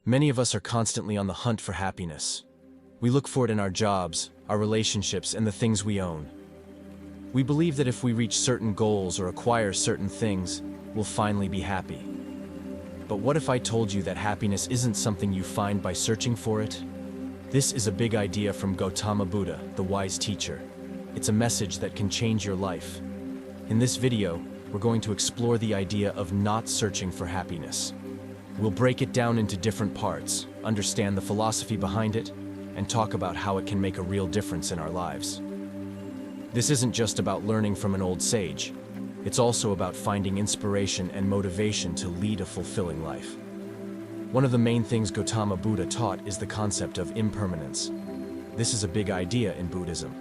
Many of us are constantly on the hunt for happiness. We look for it in our jobs, our relationships, and the things we own. We believe that if we reach certain goals or acquire certain things, we'll finally be happy. But what if I told you that happiness isn't something you find by searching for it? This is a big idea from Gautama Buddha, the wise teacher. It's a message that can change your life. In this video, we're going to explore the idea of not searching for happiness. We'll break it down into different parts, understand the philosophy behind it, and talk about how it can make a real difference in our lives. This isn't just about learning from an old sage. It's also about finding inspiration and motivation to lead a fulfilling life. One of the main things Gautama Buddha taught is the concept of impermanence. This is a big idea in Buddhism.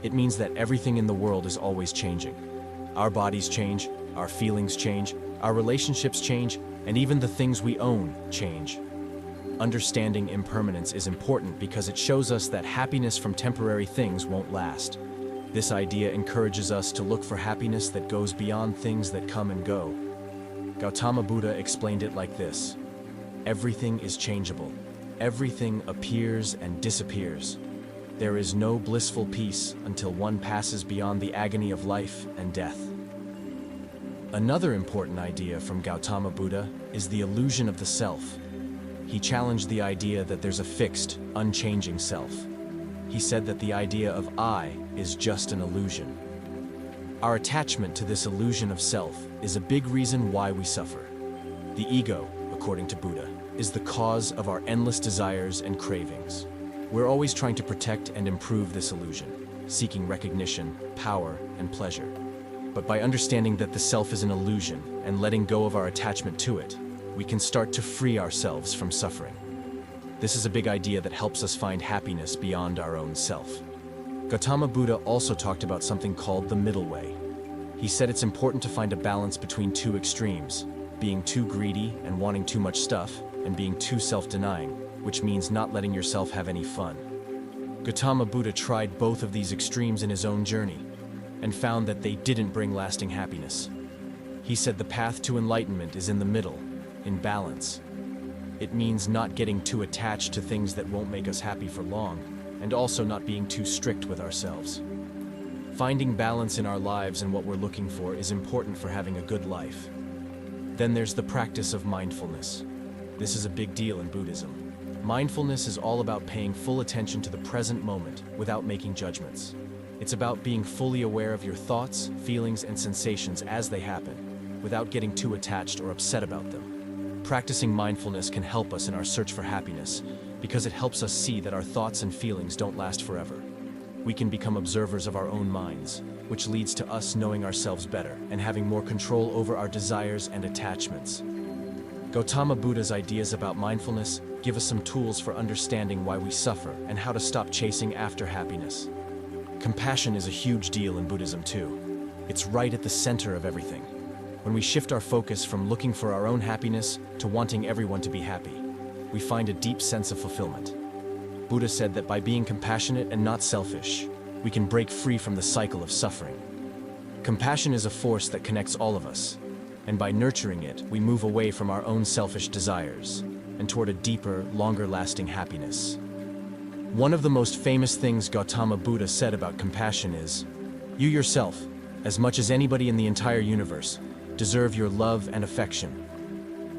It means that everything in the world is always changing. Our bodies change, our feelings change, our relationships change, and even the things we own change. Understanding impermanence is important because it shows us that happiness from temporary things won't last. This idea encourages us to look for happiness that goes beyond things that come and go. Gautama Buddha explained it like this: everything is changeable. Everything appears and disappears. There is no blissful peace until one passes beyond the agony of life and death. Another important idea from Gautama Buddha is the illusion of the self. He challenged the idea that there's a fixed, unchanging self. He said that the idea of I is just an illusion. Our attachment to this illusion of self is a big reason why we suffer. The ego, according to Buddha, is the cause of our endless desires and cravings. We're always trying to protect and improve this illusion, seeking recognition, power, and pleasure. But by understanding that the self is an illusion and letting go of our attachment to it, we can start to free ourselves from suffering. This is a big idea that helps us find happiness beyond our own self. Gautama Buddha also talked about something called the middle way. He said it's important to find a balance between two extremes, being too greedy and wanting too much stuff, and being too self-denying, which means not letting yourself have any fun. Gautama Buddha tried both of these extremes in his own journey, and found that they didn't bring lasting happiness. He said the path to enlightenment is in the middle, in balance. It means not getting too attached to things that won't make us happy for long, and also not being too strict with ourselves. Finding balance in our lives and what we're looking for is important for having a good life. Then there's the practice of mindfulness. This is a big deal in Buddhism. Mindfulness is all about paying full attention to the present moment without making judgments. It's about being fully aware of your thoughts, feelings, and sensations as they happen, without getting too attached or upset about them. Practicing mindfulness can help us in our search for happiness because it helps us see that our thoughts and feelings don't last forever. We can become observers of our own minds, which leads to us knowing ourselves better and having more control over our desires and attachments. Gautama Buddha's ideas about mindfulness give us some tools for understanding why we suffer and how to stop chasing after happiness. Compassion is a huge deal in Buddhism too. It's right at the center of everything. When we shift our focus from looking for our own happiness to wanting everyone to be happy, we find a deep sense of fulfillment. Buddha said that by being compassionate and not selfish, we can break free from the cycle of suffering. Compassion is a force that connects all of us, and by nurturing it, we move away from our own selfish desires and toward a deeper, longer-lasting happiness. One of the most famous things Gautama Buddha said about compassion is, "You yourself, as much as anybody in the entire universe, deserve your love and affection."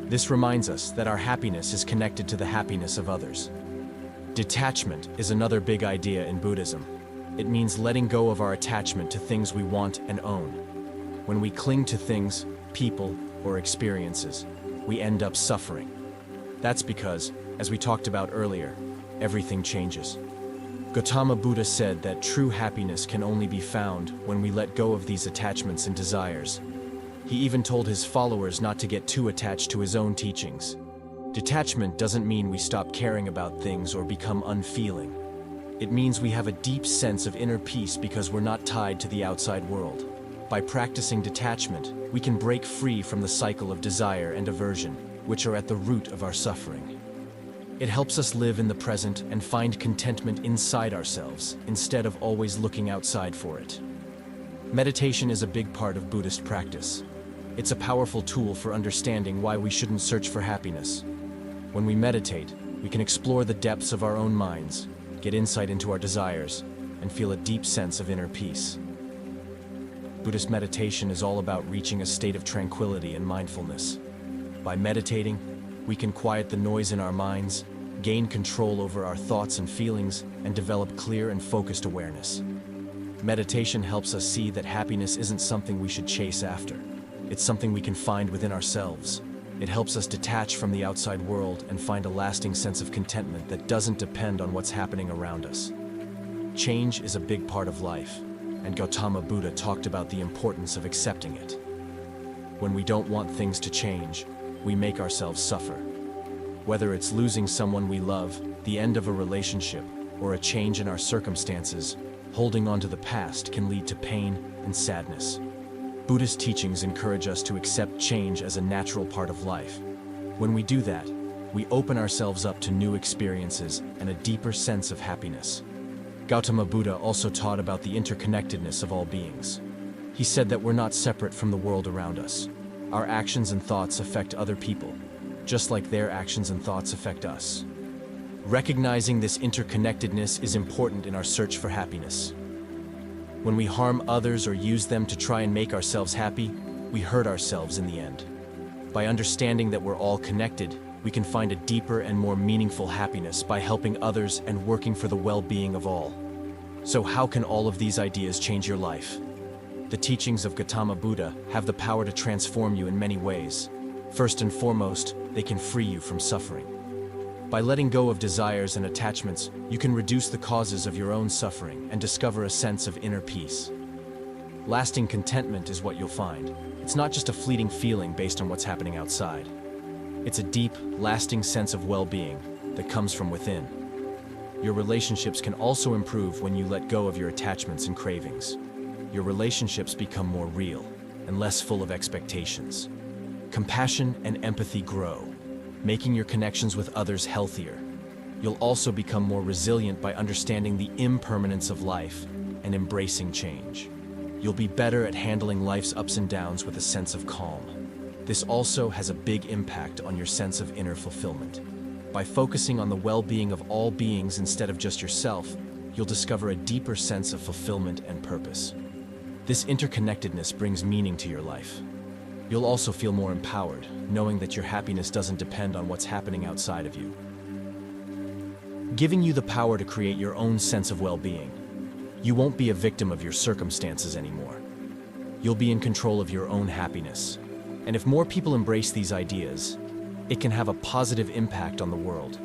This reminds us that our happiness is connected to the happiness of others. Detachment is another big idea in Buddhism. It means letting go of our attachment to things we want and own. When we cling to things, people, or experiences, we end up suffering. That's because, as we talked about earlier, everything changes. Gautama Buddha said that true happiness can only be found when we let go of these attachments and desires. He even told his followers not to get too attached to his own teachings. Detachment doesn't mean we stop caring about things or become unfeeling. It means we have a deep sense of inner peace because we're not tied to the outside world. By practicing detachment, we can break free from the cycle of desire and aversion, which are at the root of our suffering. It helps us live in the present and find contentment inside ourselves, instead of always looking outside for it. Meditation is a big part of Buddhist practice. It's a powerful tool for understanding why we shouldn't search for happiness. When we meditate, we can explore the depths of our own minds, get insight into our desires, and feel a deep sense of inner peace. Buddhist meditation is all about reaching a state of tranquility and mindfulness. By meditating, we can quiet the noise in our minds, gain control over our thoughts and feelings, and develop clear and focused awareness. Meditation helps us see that happiness isn't something we should chase after. It's something we can find within ourselves. It helps us detach from the outside world and find a lasting sense of contentment that doesn't depend on what's happening around us. Change is a big part of life, and Gautama Buddha talked about the importance of accepting it. When we don't want things to change, we make ourselves suffer. Whether it's losing someone we love, the end of a relationship, or a change in our circumstances, holding on to the past can lead to pain and sadness. Buddhist teachings encourage us to accept change as a natural part of life. When we do that, we open ourselves up to new experiences and a deeper sense of happiness. Gautama Buddha also taught about the interconnectedness of all beings. He said that we're not separate from the world around us. Our actions and thoughts affect other people, just like their actions and thoughts affect us. Recognizing this interconnectedness is important in our search for happiness. When we harm others or use them to try and make ourselves happy, we hurt ourselves in the end. By understanding that we're all connected, we can find a deeper and more meaningful happiness by helping others and working for the well-being of all. So how can all of these ideas change your life? The teachings of Gautama Buddha have the power to transform you in many ways. First and foremost, they can free you from suffering. By letting go of desires and attachments, you can reduce the causes of your own suffering and discover a sense of inner peace. Lasting contentment is what you'll find. It's not just a fleeting feeling based on what's happening outside. It's a deep, lasting sense of well-being that comes from within. Your relationships can also improve when you let go of your attachments and cravings. Your relationships become more real and less full of expectations. Compassion and empathy grow, making your connections with others healthier. You'll also become more resilient by understanding the impermanence of life and embracing change. You'll be better at handling life's ups and downs with a sense of calm. This also has a big impact on your sense of inner fulfillment. By focusing on the well-being of all beings instead of just yourself, you'll discover a deeper sense of fulfillment and purpose. This interconnectedness brings meaning to your life. You'll also feel more empowered, knowing that your happiness doesn't depend on what's happening outside of you. Giving you the power to create your own sense of well-being. You won't be a victim of your circumstances anymore. You'll be in control of your own happiness. And if more people embrace these ideas, it can have a positive impact on the world.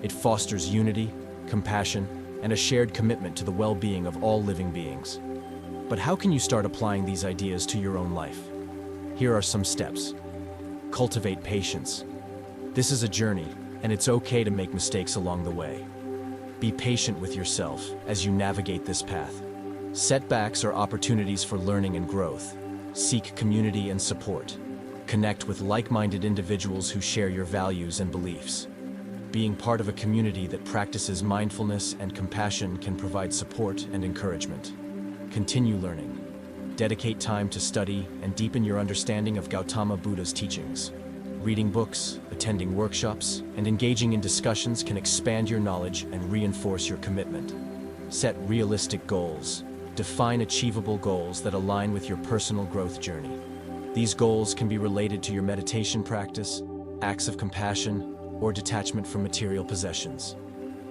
It fosters unity, compassion, and a shared commitment to the well-being of all living beings. But how can you start applying these ideas to your own life? Here are some steps. Cultivate patience. This is a journey, and it's okay to make mistakes along the way. Be patient with yourself as you navigate this path. Setbacks are opportunities for learning and growth. Seek community and support. Connect with like-minded individuals who share your values and beliefs. Being part of a community that practices mindfulness and compassion can provide support and encouragement. Continue learning. Dedicate time to study and deepen your understanding of Gautama Buddha's teachings. Reading books, attending workshops, and engaging in discussions can expand your knowledge and reinforce your commitment. Set realistic goals. Define achievable goals that align with your personal growth journey. These goals can be related to your meditation practice, acts of compassion, or detachment from material possessions.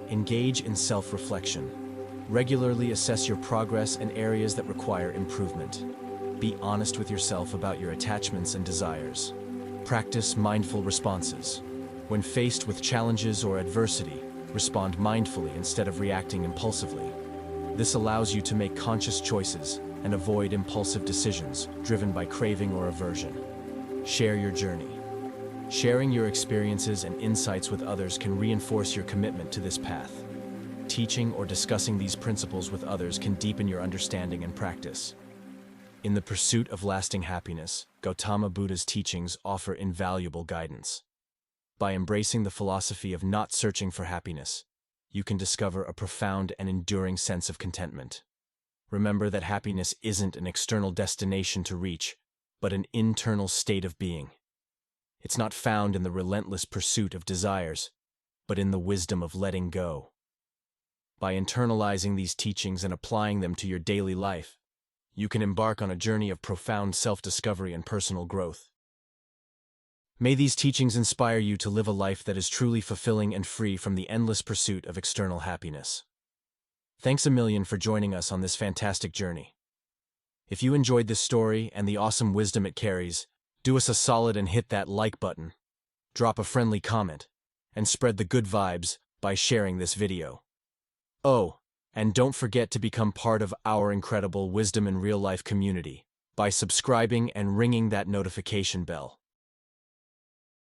Engage in self-reflection. Regularly assess your progress and areas that require improvement. Be honest with yourself about your attachments and desires. Practice mindful responses. When faced with challenges or adversity, respond mindfully instead of reacting impulsively. This allows you to make conscious choices and avoid impulsive decisions driven by craving or aversion. Share your journey. Sharing your experiences and insights with others can reinforce your commitment to this path. Teaching or discussing these principles with others can deepen your understanding and practice. In the pursuit of lasting happiness, Gautama Buddha's teachings offer invaluable guidance. By embracing the philosophy of not searching for happiness, you can discover a profound and enduring sense of contentment. Remember that happiness isn't an external destination to reach, but an internal state of being. It's not found in the relentless pursuit of desires, but in the wisdom of letting go. By internalizing these teachings and applying them to your daily life, you can embark on a journey of profound self-discovery and personal growth. May these teachings inspire you to live a life that is truly fulfilling and free from the endless pursuit of external happiness. Thanks a million for joining us on this fantastic journey. If you enjoyed this story and the awesome wisdom it carries, do us a solid and hit that like button, drop a friendly comment, and spread the good vibes by sharing this video. Oh, and don't forget to become part of our incredible Wisdom in Real Life community by subscribing and ringing that notification bell.